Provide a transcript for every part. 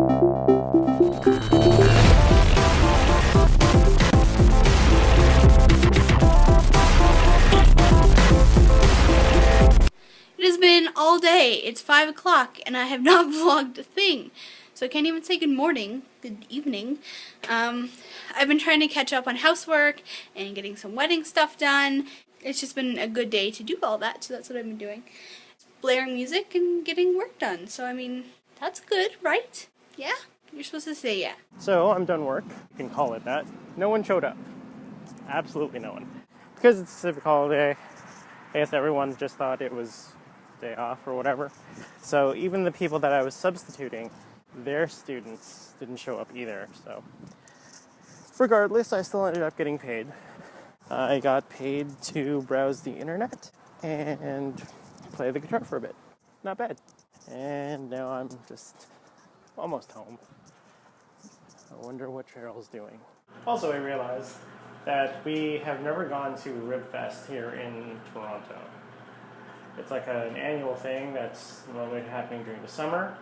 It has been all day. It's 5 o'clock and I have not vlogged a thing. So I can't even say good morning, good evening. I've been trying to catch up on housework and getting some wedding stuff done. It's just been a good day to do all that, so that's what I've been doing. Blaring music and getting work done. So I mean, that's good, right? Yeah? You're supposed to say yeah. So I'm done work. You can call it that. No one showed up. Absolutely no one. Because it's a civic holiday, I guess everyone just thought it was day off or whatever. So even the people that I was substituting, their students didn't show up either. So regardless, I still ended up getting paid. I got paid to browse the internet and play the guitar for a bit. Not bad. And now I'm just almost home. I wonder what Cheryl's doing. Also, I realized that we have never gone to Ribfest here in Toronto. It's like an annual thing that's normally happening during the summer,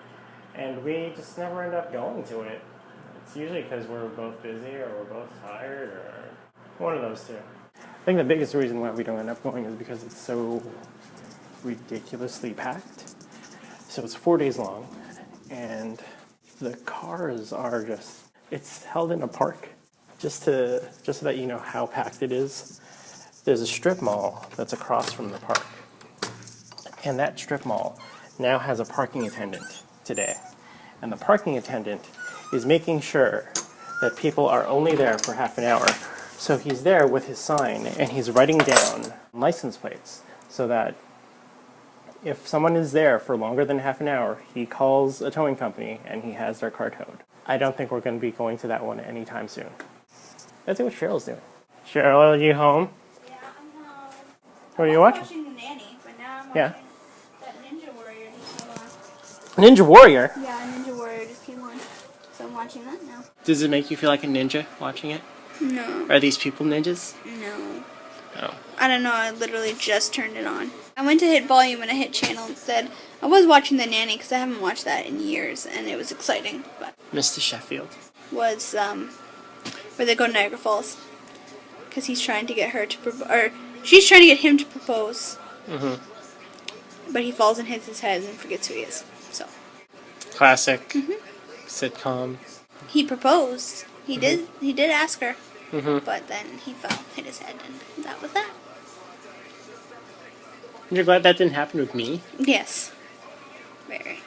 and we just never end up going to it. It's usually because we're both busy or we're both tired or one of those two. I think the biggest reason why we don't end up going is because it's so ridiculously packed. So it's 4 days long, and the cars are just, it's held in a park. Just so that you know how packed it is, there's a strip mall that's across from the park. And that strip mall now has a parking attendant today. And the parking attendant is making sure that people are only there for half an hour. So he's there with his sign and he's writing down license plates so that if someone is there for longer than half an hour, he calls a towing company and he has their car towed. I don't think we're going to be going to that one anytime soon. Let's see what Cheryl's doing. Cheryl, are you home? Yeah, I'm home. What are you watching? I'm watching The Nanny, but now I'm Yeah. watching that Ninja Warrior just came on. Ninja Warrior? Yeah, Ninja Warrior just came on. So I'm watching that now. Does it make you feel like a ninja watching it? No. Are these people ninjas? No. Oh. I don't know, I literally just turned it on. I went to hit volume and I hit channel instead. I was watching The Nanny because I haven't watched that in years and it was exciting. But Mr. Sheffield. was where they go to Niagara Falls. Because he's trying to get her to propose, or she's trying to get him to propose. Mm-hmm. But he falls and hits his head and forgets who he is. So. Classic. Sitcom. He proposed. He did ask her. Mm-hmm. But then he fell, hit his head, and that was that. You're glad that didn't happen with me? Yes. Very.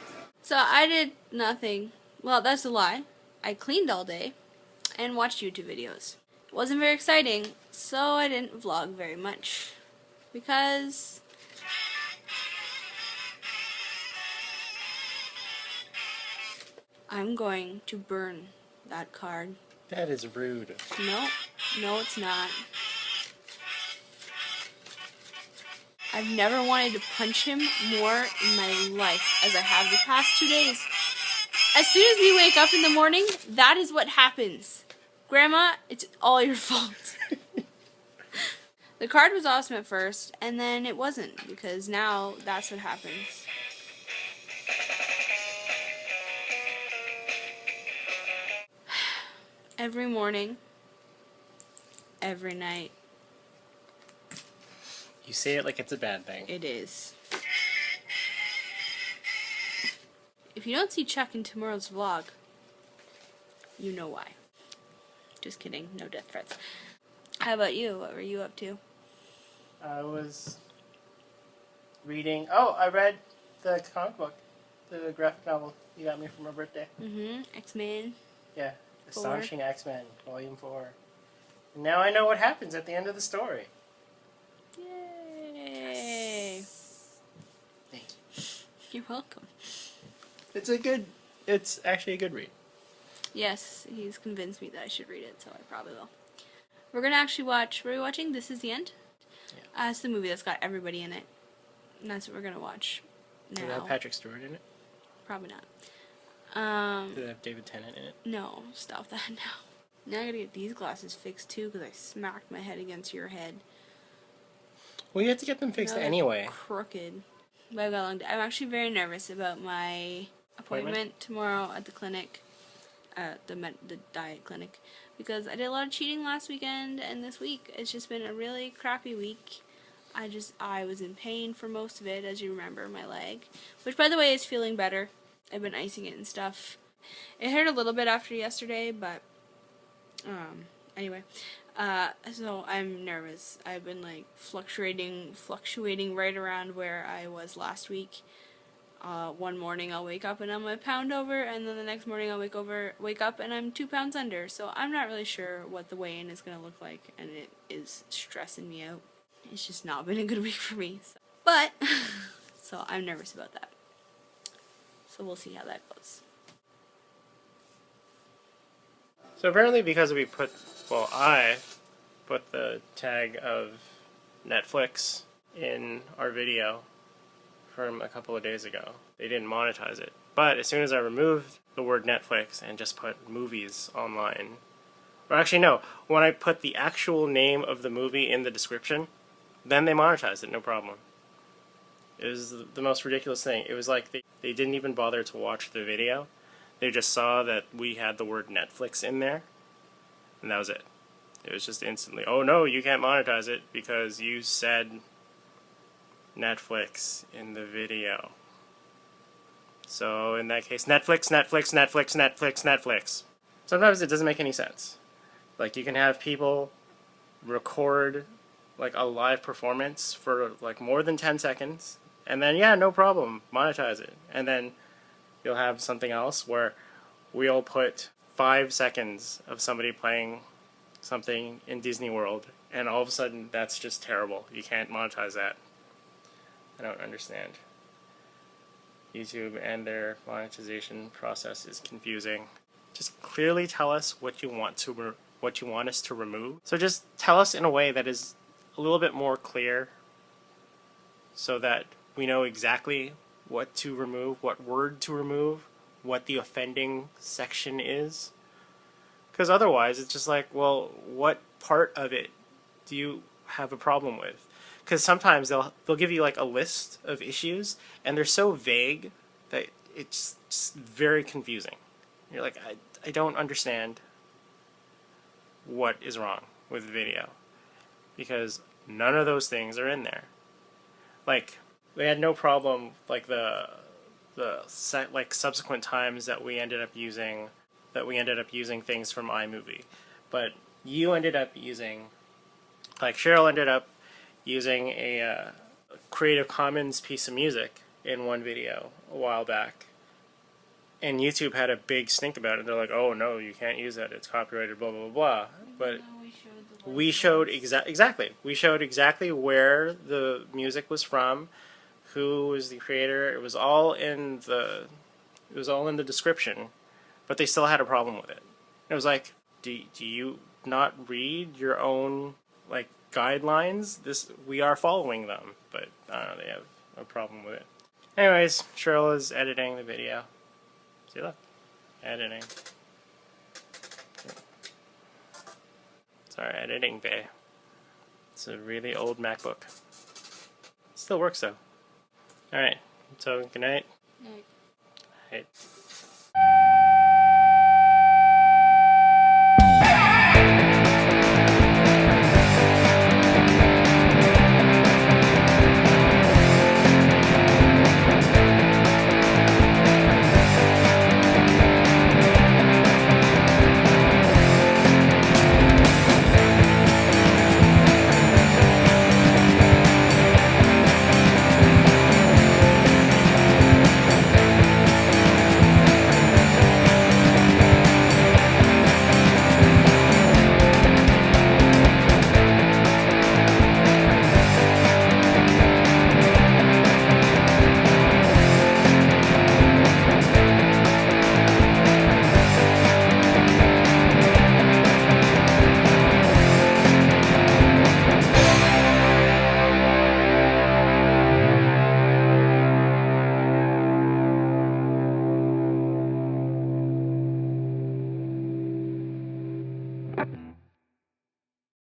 So I did nothing. Well, that's a lie. I cleaned all day and watched YouTube videos. It wasn't very exciting, so I didn't vlog very much. Because I'm going to burn that card. That is rude. No, it's not. I've never wanted to punch him more in my life as I have the past 2 days. As soon as we wake up in the morning, that is what happens. Grandma, it's all your fault. The card was awesome at first, and then it wasn't, because now that's what happens. Every morning, every night. You say it like it's a bad thing. It is. If you don't see Chuck in tomorrow's vlog, you know why. Just kidding, no death threats. How about you? What were you up to? I was reading... Oh, I read the comic book. The graphic novel you got me for my birthday. X-Men. Yeah. Astonishing X-Men, Volume 4. And now I know what happens at the end of the story. Yay! Yes. Thank you. You're welcome. It's actually a good read. Yes, he's convinced me that I should read it, so I probably will. We're gonna actually watch, what are we watching? This Is the End? Yeah. It's the movie that's got everybody in it. And that's what we're gonna watch now. Does it have Patrick Stewart in it? Probably not. Does it have David Tennant in it? No, stop that now. Now I gotta get these glasses fixed too, because I smacked my head against your head. Well, you have to get them fixed anyway. Crooked. But I've got a long day. I'm actually very nervous about my appointment tomorrow at the clinic, the diet clinic, because I did a lot of cheating last weekend, and this week it's just been a really crappy week. I was in pain for most of it, as you remember, my leg, which by the way is feeling better. I've been icing it and stuff. It hurt a little bit after yesterday, but anyway, so I'm nervous. I've been like fluctuating right around where I was last week. One morning I'll wake up and I'm a pound over, and then the next morning I'll wake up and I'm 2 pounds under. So I'm not really sure what the weigh-in is gonna look like, and it is stressing me out. It's just not been a good week for me. So I'm nervous about that. So we'll see how that goes. So apparently because I put the tag of Netflix in our video from a couple of days ago. They didn't monetize it. But as soon as I removed the word Netflix and just put movies online, or actually no, when I put the actual name of the movie in the description, then they monetized it, no problem. It was the most ridiculous thing. It was like they didn't even bother to watch the video. They just saw that we had the word Netflix in there, and that was it. It was just instantly, oh no, you can't monetize it because you said Netflix in the video. So in that case, Netflix. Sometimes it doesn't make any sense. Like, you can have people record like a live performance for like more than 10 seconds, and then yeah, no problem, monetize it. And then you'll have something else where we'll put 5 seconds of somebody playing something in Disney World, and all of a sudden that's just terrible. You can't monetize that. I don't understand. YouTube and their monetization process is confusing. Just clearly tell us what you want us to remove. So just tell us in a way that is a little bit more clear, so that we know exactly what to remove, what word to remove, what the offending section is. Because otherwise it's just like, well, what part of it do you have a problem with? Because sometimes they'll give you like a list of issues, and they're so vague that it's just very confusing. You're like, I don't understand what is wrong with the video, because none of those things are in there. Like, we had no problem like the subsequent times that we ended up using things from iMovie, but you ended up using, like Cheryl ended up using a Creative Commons piece of music in one video a while back, and YouTube had a big stink about it. They're like, oh no, you can't use that, it's copyrighted, blah blah blah. But we showed exactly where the music was from, who was the creator. It was all in the description, but they still had a problem with it. It was like, do you not read your own like guidelines? We are following them, but I don't know, they have a problem with it. Anyways, Cheryl is editing the video. See, look, editing. Sorry, editing bay. It's a really old MacBook. Still works though. Alright, so good night. Night. Night.